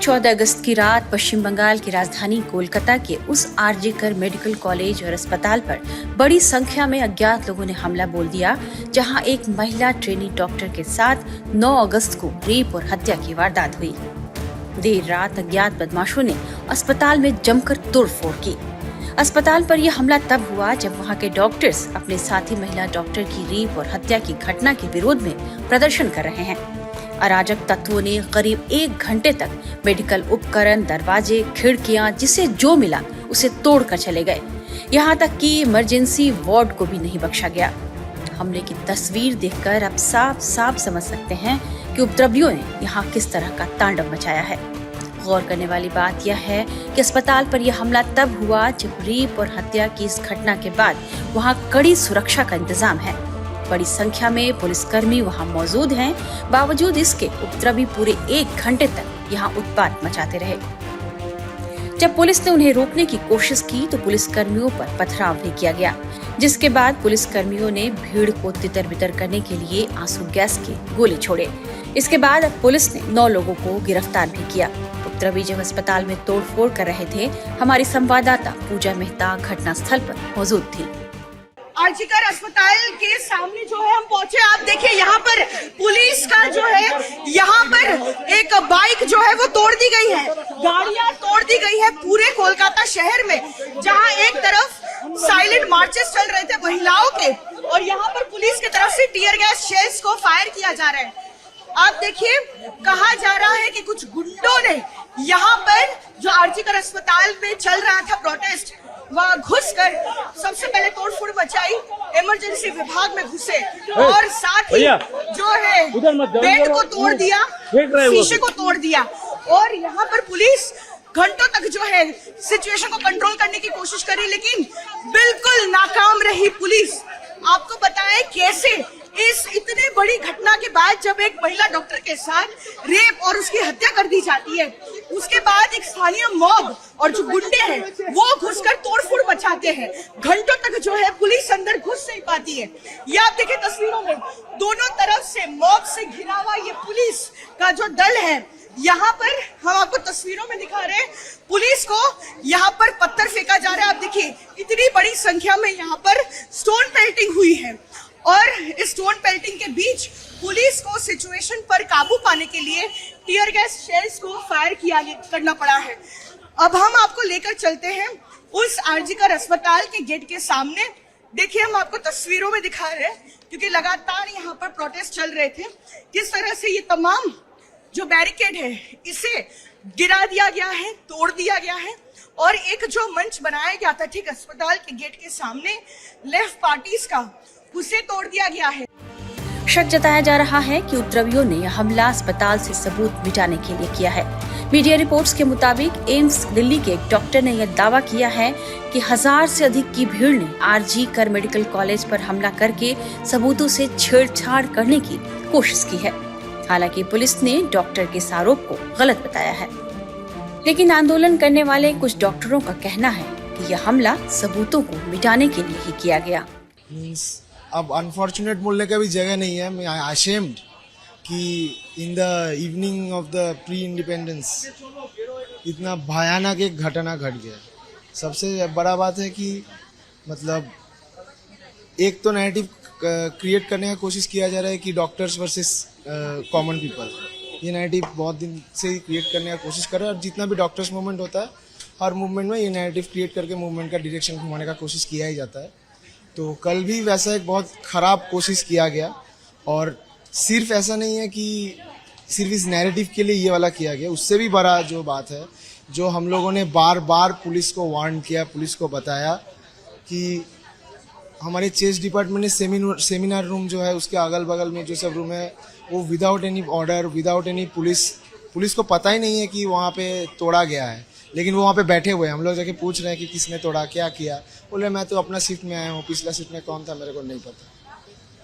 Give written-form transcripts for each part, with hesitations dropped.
14 अगस्त की रात पश्चिम बंगाल की राजधानी कोलकाता के उस आरजी कर मेडिकल कॉलेज और अस्पताल पर बड़ी संख्या में अज्ञात लोगों ने हमला बोल दिया, जहां एक महिला ट्रेनी डॉक्टर के साथ 9 अगस्त को रेप और हत्या की वारदात हुई। देर रात अज्ञात बदमाशों ने अस्पताल में जमकर तोड़फोड़ की। अस्पताल पर यह हमला तब हुआ जब वहां के डॉक्टर्स अपने साथी महिला डॉक्टर की रेप और हत्या की घटना के विरोध में प्रदर्शन कर रहे हैं। अराजक तत्वों ने करीब 1 घंटे तक मेडिकल उपकरण, दरवाजे, खिड़कियां, जिसे जो मिला उसे तोड़कर चले गए। यहां तक कि इमरजेंसी वार्ड को भी नहीं बख्शा गया। हमले की तस्वीर देखकर आप साफ साफ समझ सकते हैं कि उपद्रवियों ने यहां किस तरह का तांडव मचाया है। गौर करने वाली बात यह है कि अस्पताल पर यह हमला तब हुआ जब रेप और हत्या की इस घटना के बाद वहां कड़ी सुरक्षा का इंतजाम है। बड़ी संख्या में पुलिसकर्मी वहां मौजूद हैं। बावजूद इसके उपद्रवी पूरे 1 घंटे तक यहां उत्पात मचाते रहे। जब पुलिस ने उन्हें रोकने की कोशिश की तो पुलिसकर्मियों पर पथराव भी किया गया, जिसके बाद पुलिसकर्मियों ने भीड़ को तितर-बितर करने के लिए आंसू गैस के गोले छोड़े। इसके बाद पुलिस ने 9 लोगों को गिरफ्तार भी किया। उपद्रवी जब अस्पताल में तोड़फोड़ कर रहे थे, हमारी संवाददाता पूजा मेहता घटनास्थल पर मौजूद थी। आरजी कर अस्पताल के सामने जो है हम पहुंचे। आप देखिए यहाँ पर पुलिस का जो है, यहाँ पर एक बाइक जो है वो तोड़ दी गई है, गाड़ियां तोड़ दी गई है पूरे कोलकाता शहर में, जहाँ एक तरफ साइलेंट मार्चेस चल रहे थे महिलाओं के और यहाँ पर पुलिस की तरफ से टीयर गैस शेल्स को फायर किया जा रहा है। आप देखिए, कहा जा रहा है कि कुछ गुंडों ने यहाँ पर जो आरजी कर अस्पताल में चल रहा था प्रोटेस्ट, वहाँ घुसकर सबसे पहले तोड़फोड़ मचाई, इमरजेंसी विभाग में घुसे और साथ ही जो है बेड को तोड़ दिया, शीशे को तोड़ दिया और यहाँ पर पुलिस घंटों तक जो है सिचुएशन को कंट्रोल करने की कोशिश करी, लेकिन बिल्कुल नाकाम रही पुलिस। आपको बताएं कैसे इस इतने बड़ी घटना के बाद जब एक महिला डॉक्टर के साथ रेप और उसकी हत्या कर दी जाती है, उसके बाद एक स्थानीय मॉब और जो गुंडे हैं वो घुसकर तोड़फोड़ मचाते हैं। घंटों तक जो है पुलिस अंदर घुस नहीं पाती है। ये आप देखिए तस्वीरों में, दोनों तरफ से मॉब से घिरा हुआ ये पुलिस का जो दल है, यहाँ पर हम आपको तस्वीरों में दिखा रहे हैं। पुलिस को यहाँ पर पत्थर फेंका जा रहा है। आप देखिए इतनी बड़ी संख्या में यहाँ पर स्टोन पेल्टिंग हुई है और इस स्टोन पेल्टिंग के बीच पुलिस को सिचुएशन पर काबू पाने के लिए टीयर गैस शेल्स को फायर करना पड़ा है। अब हम आपको लेकर चलते हैं उस आरजी कर अस्पताल के गेट के सामने। देखिए, हम आपको तस्वीरों में दिखा रहे हैं क्योंकि लगातार यहाँ पर प्रोटेस्ट चल रहे थे। किस तरह से ये तमाम जो बैरिकेड है इसे गिरा दिया गया है, तोड़ दिया गया है और एक जो मंच बनाया गया था ठीक अस्पताल के गेट के सामने लेफ्ट पार्टीज का, उसे तोड़ दिया गया है। शक जताया जा रहा है कि उपद्रवियों ने यह हमला अस्पताल से सबूत मिटाने के लिए किया है। मीडिया रिपोर्ट्स के मुताबिक एम्स दिल्ली के एक डॉक्टर ने यह दावा किया है कि 1000 से अधिक की भीड़ ने आरजी कर मेडिकल कॉलेज पर हमला करके सबूतों से छेड़छाड़ करने की कोशिश की है। हालांकि पुलिस ने डॉक्टर के इस आरोप को गलत बताया है, लेकिन आंदोलन करने वाले कुछ डॉक्टरों का कहना है कि यह हमला सबूतों को मिटाने के लिए ही किया गया। अब अनफॉर्चुनेट बोलने का भी जगह नहीं है। मैं अशेम्ड कि in the evening of the pre independence इतना भयानक एक घटना घट गया। सबसे बड़ा बात है कि मतलब एक तो नैरेटिव क्रिएट करने का कोशिश किया जा रहा है कि डॉक्टर्स वर्सेस कॉमन पीपल। ये नैरेटिव बहुत दिन से क्रिएट करने का कोशिश कर रहा है और जितना भी डॉक्टर्स मूवमेंट होता है, हर मूवमेंट में ये नैरेटिव क्रिएट करके मूवमेंट का डायरेक्शन घुमाने का कोशिश किया ही जाता है। तो कल भी वैसा एक बहुत ख़राब कोशिश किया गया और सिर्फ ऐसा नहीं है कि सिर्फ इस नैरेटिव के लिए ये वाला किया गया, उससे भी बड़ा जो बात है, जो हम लोगों ने बार बार पुलिस को वार्न किया, पुलिस को बताया कि हमारे चेस्ट डिपार्टमेंट ने सेमिनार रूम जो है उसके अगल बगल में जो सब रूम है वो without any order, without any police को पता ही नहीं है कि वहाँ पे तोड़ा गया है, लेकिन वो वहाँ पे बैठे हुए हैं। हम लोग जाके पूछ रहे हैं कि किसने तोड़ा, क्या किया, बोले मैं तो अपना शिफ्ट में आया हूँ, पिछला शिफ्ट में कौन था मेरे को नहीं पता।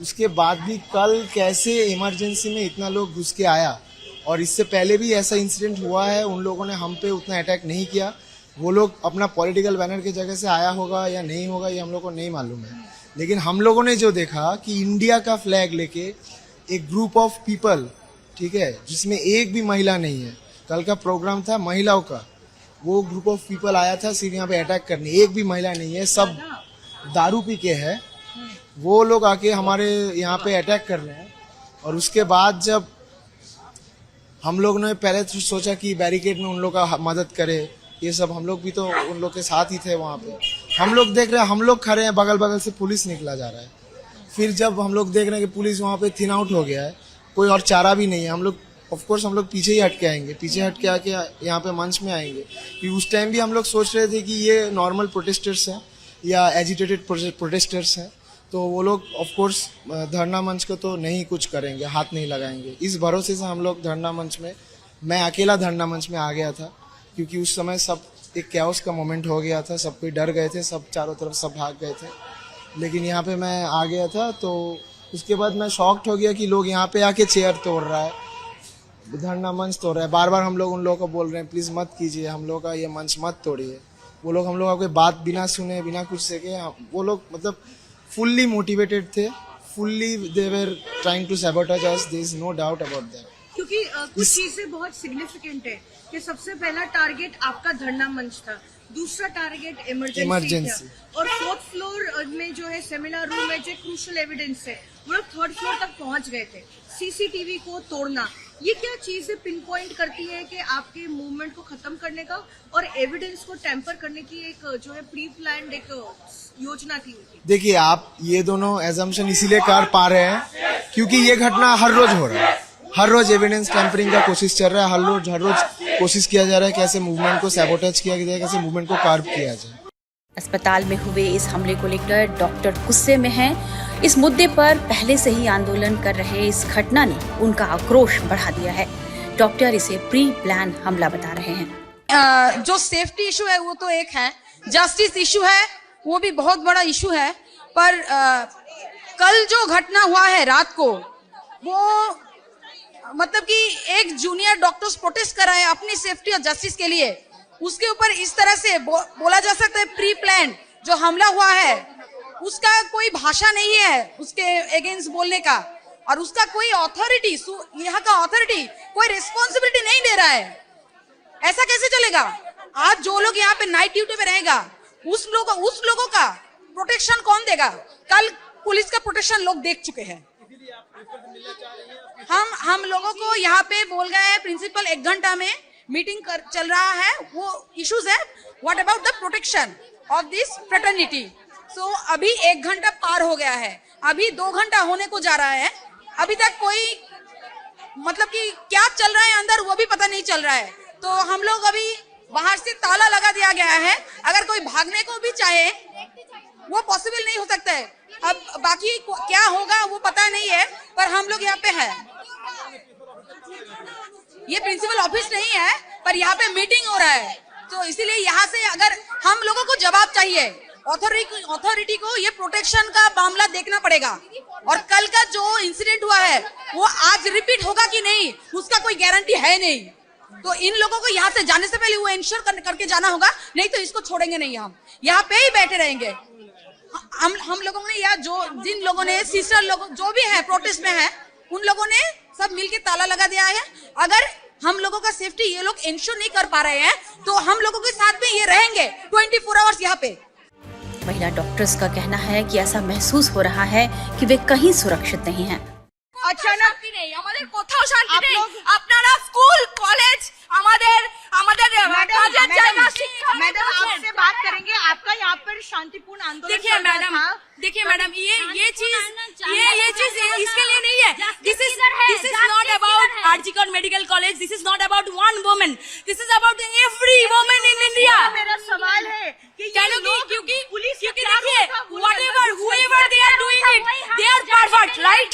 उसके बाद भी कल कैसे इमरजेंसी में इतना लोग घुस के आया, और इससे पहले भी ऐसा इंसिडेंट हुआ है, उन लोगों ने हम पे उतना अटैक नहीं किया। वो लोग अपना पॉलिटिकल बैनर की जगह से आया होगा या नहीं होगा ये हम लोग को नहीं मालूम है, लेकिन हम लोगों ने जो देखा कि इंडिया का फ्लैग लेके एक ग्रुप ऑफ पीपल, ठीक है, जिसमें एक भी महिला नहीं है, कल का प्रोग्राम था महिलाओं का, वो ग्रुप ऑफ पीपल आया था सिर्फ यहाँ पे अटैक करने, एक भी महिला नहीं है, सब दारू पी के है, वो लोग आके हमारे यहाँ पे अटैक कर रहे हैं। और उसके बाद जब हम लोग ने पहले तो सोचा कि बैरिकेड में उन लोग का मदद करे, ये सब हम लोग भी तो उन लोग के साथ ही थे वहाँ पे। हम लोग देख रहे हैं, हम लोग खड़े हैं, बगल बगल से पुलिस निकला जा रहा है। फिर जब हम लोग देख रहे हैं कि पुलिस वहाँ पे थिन आउट हो गया है, कोई और चारा भी नहीं है, हम लोग ऑफ कोर्स हम लोग पीछे ही हट के आएंगे, पीछे हट के आके यहाँ पे मंच में आएंगे। कि उस टाइम भी हम लोग सोच रहे थे कि ये नॉर्मल प्रोटेस्टर्स हैं या एजिटेटेड प्रोटेस्टर्स हैं, तो वो लोग ऑफ कोर्स धरना मंच को तो नहीं कुछ करेंगे, हाथ नहीं लगाएंगे। इस भरोसे से हम लोग धरना मंच में, मैं अकेला धरना मंच में आ गया था, क्योंकि उस समय सब एक कैओस का मोमेंट हो गया था, सब कोई डर गए थे, सब चारों तरफ सब भाग गए थे। लेकिन यहाँ पे मैं आ गया था, तो उसके बाद मैं शॉक्ड हो गया कि लोग यहाँ पे आके चेयर तोड़ रहा है, धरना मंच तोड़ रहा है। बार बार हम लोग उन लोगों को बोल रहे हैं प्लीज़ मत कीजिए, हम लोग का ये मंच मत तोड़िए। वो लोग हम लोग की बात बिना सुने, बिना कुछ सीखे, वो लोग मतलब फुल्ली मोटिवेटेड थे, fully they were trying to sabotage us, there is no doubt about that. क्योंकि कुछ चीजें बहुत सिग्निफिकेंट है कि सबसे पहला टारगेट आपका धरना मंच था, दूसरा टारगेट इमरजेंसी था, और फोर्थ फ्लोर में जो है सेमिनार रूम में जो क्रूशियल एविडेंस है, वो लोग थर्ड फ्लोर तक पहुंच गए थे। सीसीटीवी को तोड़ना, ये क्या चीजें पिन पॉइंट करती है कि आपके मूवमेंट को खत्म करने का और एविडेंस को टेम्पर करने की एक जो है प्री प्लान्ड एक योजना थी? देखिए, आप ये दोनों एजम्पशन इसीलिए कर पा रहे हैं क्योंकि ये घटना हर रोज हो रहा है, हर रोज एविडेंस टेम्परिंग का कोशिश चल रहा है, हर रोज कोशिश किया जा रहा है कैसे मूवमेंट को सैबोटेज किया जाए, कैसे मूवमेंट को कार्ब किया जाए। अस्पताल में हुए इस हमले को लेकर डॉक्टर गुस्से में हैं। इस मुद्दे पर पहले से ही आंदोलन कर रहे इस घटना ने उनका आक्रोश बढ़ा दिया है। डॉक्टर इसे प्री प्लान हमला बता रहे हैं। जो सेफ्टी इशू है वो तो एक है, जस्टिस इशू है वो भी बहुत बड़ा इशू है, पर कल जो घटना हुआ है रात को, वो मतलब कि एक जूनियर डॉक्टर्स प्रोटेस्ट कर रहे हैं अपनी सेफ्टी और जस्टिस के लिए, उसके ऊपर इस तरह से बोला जा सकता है प्री प्लान जो हमला हुआ है, उसका कोई भाषा नहीं है उसके अगेंस्ट बोलने का, और उसका कोई अथॉरिटी, यहाँ का अथॉरिटी कोई रिस्पॉन्सिबिलिटी नहीं ले रहा है। ऐसा कैसे चलेगा? आज जो लोग यहाँ पे नाइट ड्यूटी पे रहेगा, उस लोगों का प्रोटेक्शन कौन देगा? कल पुलिस का प्रोटेक्शन लोग देख चुके हैं। हम लोगों को यहाँ पे बोल गए हैं प्रिंसिपल 1 घंटा में मीटिंग चल रहा है, वो इश्यूज है, what about the protection of this fraternity. So अभी 1 घंटा पार हो गया है, अभी 2 घंटा होने को जा रहा है, अभी तक कोई मतलब कि क्या चल रहा है अंदर वो भी पता नहीं चल रहा है। तो हम लोग अभी बाहर से ताला लगा दिया गया है, अगर कोई भागने को भी चाहे वो पॉसिबल नहीं हो सकता है। अब बाकी क्या होगा वो पता नहीं है, पर हम लोग यहाँ पे हैं। ये प्रिंसिपल ऑफिस नहीं है, पर यहाँ पे मीटिंग हो रहा है, तो इसीलिए यहाँ से अगर हम लोगों को जवाब चाहिए, अथॉरिटी को ये प्रोटेक्शन का मामला देखना पड़ेगा। और कल का जो इंसिडेंट हुआ है वो आज रिपीट होगा कि नहीं उसका कोई गारंटी है नहीं, तो इन लोगों को यहाँ से जाने से पहले वो इंश्योर करके जाना होगा, नहीं तो इसको छोड़ेंगे नहीं, हम यहाँ पे ही बैठे रहेंगे। हम लोगों ने या जिन लोगों ने सिस्टर लोग जो भी है प्रोटेस्ट में है, उन लोगों ने सब मिलके ताला लगा दिया है। अगर हम लोगों का सेफ्टी ये लोग इंश्योर नहीं कर पा रहे हैं, तो हम लोगों के साथ में ये रहेंगे 24 आवर्स यहाँ पे। महिला डॉक्टर्स का कहना है कि ऐसा महसूस हो रहा है कि वे कहीं सुरक्षित नहीं हैं। अचानक নেই, আমাদের কোথাও শান্তি নেই। আপনারা স্কুল কলেজ আমাদের কাজের জায়গা শিক্ষা मैडम आपसे बात करेंगे, आपका यहाँ पर शांतिपूर्ण आंदोलन देखिए चल रहा मैडम, था। देखिए मैडम, ये चीज इसके लिए नहीं है। This is not about RG Kar medical college, this is not about one woman, this is about every woman in India. मेरा सवाल है कि क्योंकि देखिए whatever whoever they are doing it, they are perfect, right?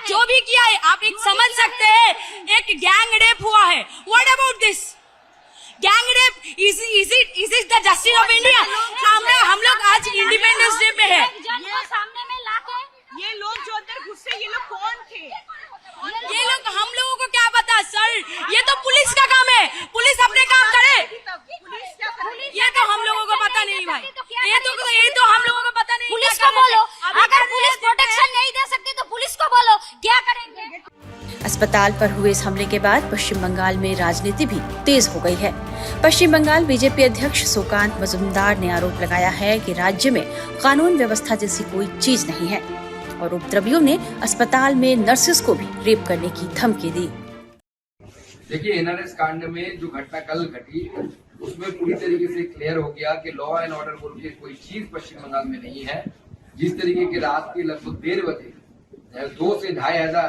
जो भी किया है आप एक समझ सकते हैं, एक गैंग रेप हुआ है, what about this gang rape? Is it the justice of India? हम लोग आज इंडिपेंडेंस डे पे है, सामने में लाके ये लोग जो अंदर घुसे, ये लोग कौन थे? ये लोग हम लोगों को क्या पता सर, ये तो पुलिस का काम है, पुलिस अपने काम करे, ये तो हम लोगों को पता नहीं भाई, ये तो हम लोगों को पता नहीं। पुलिस को बोलो, अगर पुलिस प्रोटेक्शन नहीं दे सकती तो पुलिस को बोलो, क्या करेंगे? अस्पताल पर हुए इस हमले के बाद पश्चिम बंगाल में राजनीति भी तेज हो गई है। पश्चिम बंगाल बीजेपी अध्यक्ष सुकांत मजूमदार ने आरोप लगाया है कि राज्य में कानून व्यवस्था जैसी कोई चीज नहीं है और उपद्रवियों ने अस्पताल में नर्सेस को भी रेप करने की धमकी दी। देखिए, एनआरएस कांड में जो घटना कल घटी उसमें पूरी तरीके से क्लियर हो गया कि लॉ एंड ऑर्डर बोल के कोई चीज पश्चिम बंगाल में नहीं है। जिस तरीके के रात के लगभग 1:30 बजे 2 से 2,500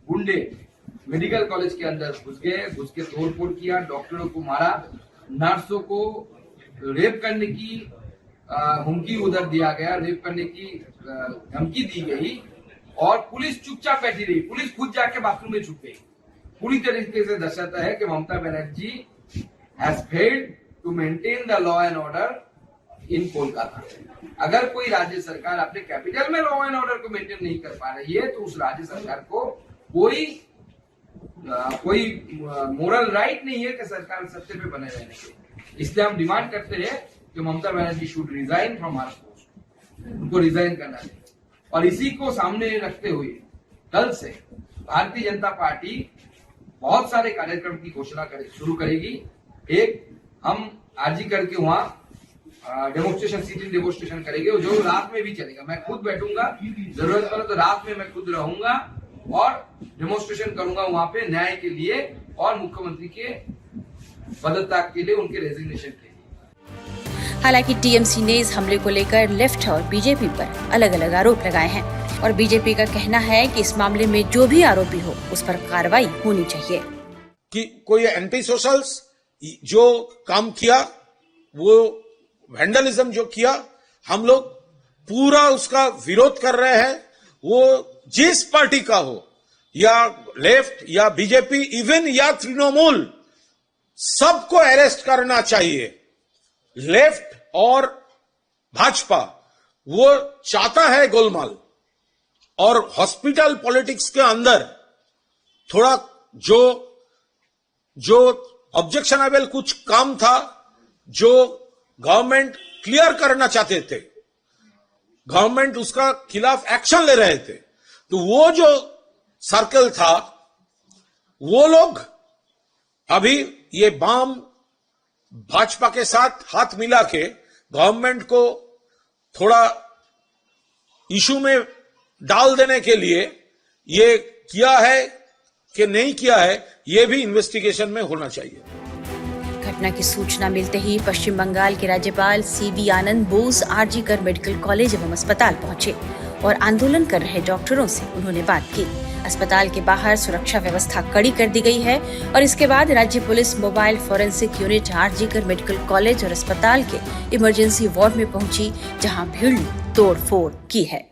गुंडे मेडिकल कॉलेज के अंदर घुस के तोड़फोड़ किया, डॉक्टरों को मारा, नर्सों को रेप करने की हुमकी उधर दिया गया, रेप करने की धमकी दी गई और पुलिस चुपचाप बैठी रही। पुलिस खुद जाके बाथरूम में छुप गई। पूरी तरीके से दर्शाता है कि Mamata Banerjee has failed to maintain the law and order in Kolkata. अगर कोई राज्य सरकार अपने कैपिटल में लॉ एंड ऑर्डर को मेंटेन नहीं कर पा रही है तो उस राज्य सरकार को कोई मोरल राइट नहीं है कि सरकार सत्ते पे बने रहने के। इसलिए हम डिमांड करते हैं कि Mamata Banerjee should resign from our post, उनको रिजाइन करना चाहिए। और इसी को सामने रखते हुए कल से भारतीय जनता पार्टी बहुत सारे कार्यक्रम की घोषणा शुरू करेगी। एक, हम आरजी करके वहां डेमोन्स्ट्रेशन, सिटिंग डेमोन्स्ट्रेशन करेंगे और जो रात में भी चलेगा। मैं खुद बैठूंगा, जरूरत पड़े तो रात में मैं खुद रहूंगा और डेमोन्स्ट्रेशन करूंगा वहां पे न्याय के लिए और मुख्यमंत्री के पदत्याग के लिए, उनके रेजिग्नेशन के लिए। हालांकि टीएमसी ने इस हमले को लेकर लेफ्ट और बीजेपी पर अलग अलग आरोप लगाए हैं और बीजेपी का कहना है कि इस मामले में जो भी आरोपी हो उस पर कार्रवाई होनी चाहिए। कि कोई एंटी सोशल्स जो काम किया, वो वैंडलिज्म जो किया, हम लोग पूरा उसका विरोध कर रहे हैं। वो जिस पार्टी का हो, या लेफ्ट या बीजेपी, इवन या तृणमूल, सबको अरेस्ट करना चाहिए। लेफ्ट और भाजपा वो चाहता है गोलमाल और हॉस्पिटल पॉलिटिक्स के अंदर थोड़ा जो ऑब्जेक्शनेबल कुछ काम था, जो गवर्नमेंट क्लियर करना चाहते थे, गवर्नमेंट उसका खिलाफ एक्शन ले रहे थे, तो वो जो सर्कल था, वो लोग अभी ये वाम भाजपा के साथ हाथ मिला के गवर्नमेंट को थोड़ा इशू में डाल देने के लिए ये किया है कि नहीं किया है, ये भी इन्वेस्टिगेशन में होना चाहिए। घटना की सूचना मिलते ही पश्चिम बंगाल के राज्यपाल सीवी आनंद Bose RG Kar medical college एवं अस्पताल पहुंचे और आंदोलन कर रहे डॉक्टरों से उन्होंने बात की। अस्पताल के बाहर सुरक्षा व्यवस्था कड़ी कर दी गई है और इसके बाद राज्य police mobile forensic unit RG Kar medical college और अस्पताल के इमरजेंसी वार्ड में पहुंची, जहां भीड़ ने तोड़फोड़ की है।